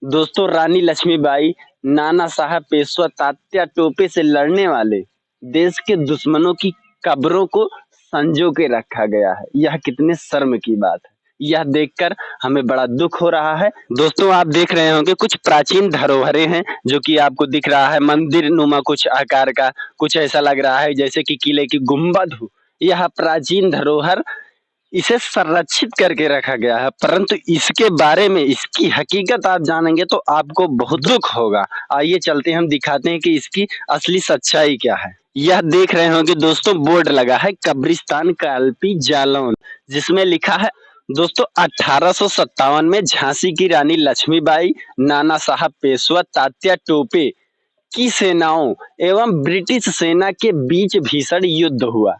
दोस्तों रानी लक्ष्मीबाई, नाना साहब पेशवा, तात्या टोपे से लड़ने वाले देश के दुश्मनों की कब्रों को संजो के रखा गया है। यह कितने शर्म की बात है। यह देखकर हमें बड़ा दुख हो रहा है। दोस्तों आप देख रहे होंगे कुछ प्राचीन धरोहरें हैं जो कि आपको दिख रहा है मंदिर नुमा कुछ आकार का, कुछ ऐसा लग रहा है जैसे कि किले की गुंबद हो। यह प्राचीन धरोहर इसे संरक्षित करके रखा गया है, परंतु इसके बारे में इसकी हकीकत आप जानेंगे तो आपको बहुत दुख होगा। आइए चलते हम दिखाते हैं कि इसकी असली सच्चाई क्या है। यह देख रहे होंगे दोस्तों बोर्ड लगा है कब्रिस्तान कालपी जालौन, जिसमें लिखा है दोस्तों 1857 में झांसी की रानी लक्ष्मीबाई, नाना साहब पेशवा, तात्या टोपे की सेनाओं एवं ब्रिटिश सेना के बीच भीषण युद्ध हुआ।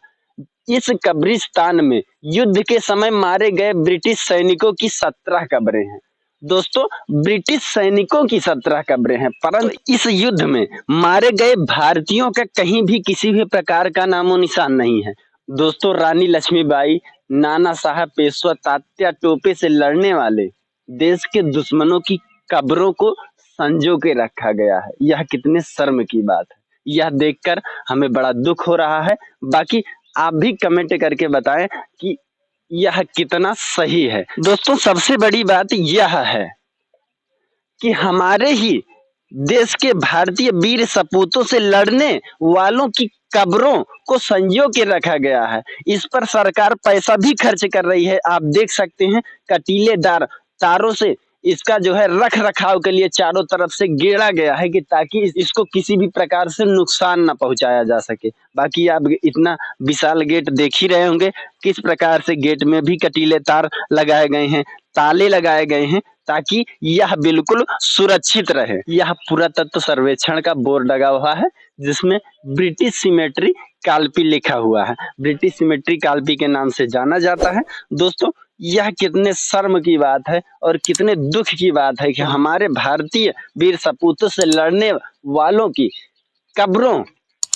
इस कब्रिस्तान में युद्ध के समय मारे गए ब्रिटिश सैनिकों की 17 कब्रें हैं। दोस्तों ब्रिटिश सैनिकों की 17 कब्रें हैं, परंतु इस युद्ध में मारे गए भारतीयों का कहीं भी किसी भी प्रकार का नामो निशान नहीं है। दोस्तों रानी लक्ष्मीबाई, नाना साहब पेशवा, तात्या टोपे से लड़ने वाले देश के दुश्मनों की कब्रों को संजो के रखा गया है। यह कितने शर्म की बात है। यह देखकर हमें बड़ा दुख हो रहा है। बाकी आप भी कमेंट करके बताएं कि यह कितना सही है। दोस्तों सबसे बड़ी बात यह है कि हमारे ही देश के भारतीय वीर सपूतों से लड़ने वालों की कब्रों को संजो के रखा गया है। इस पर सरकार पैसा भी खर्च कर रही है। आप देख सकते हैं कटीलेदार तारों से इसका जो है रख रखाव के लिए चारों तरफ से घेरा गया है कि ताकि इसको किसी भी प्रकार से नुकसान न पहुंचाया जा सके। बाकी आप इतना विशाल गेट देख ही रहे होंगे किस प्रकार से गेट में भी कटीले तार लगाए गए हैं, ताले लगाए गए हैं ताकि यह बिल्कुल सुरक्षित रहे। यह पुरातत्व सर्वेक्षण का बोर्ड लगा हुआ है जिसमें ब्रिटिश सिमेट्री कालपी लिखा हुआ है। ब्रिटिश सिमेट्री कालपी के नाम से जाना जाता है। दोस्तों यह कितने शर्म की बात है और कितने दुख की बात है कि हमारे भारतीय वीर सपूतों से लड़ने वालों की कब्रों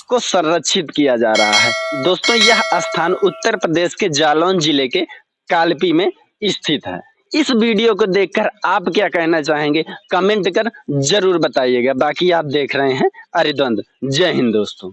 को संरक्षित किया जा रहा है। दोस्तों यह स्थान उत्तर प्रदेश के जालौन जिले के कालपी में स्थित है। इस वीडियो को देखकर आप क्या कहना चाहेंगे कमेंट कर जरूर बताइएगा। बाकी आप देख रहे हैं अरिद्वंद। जय हिंद दोस्तों।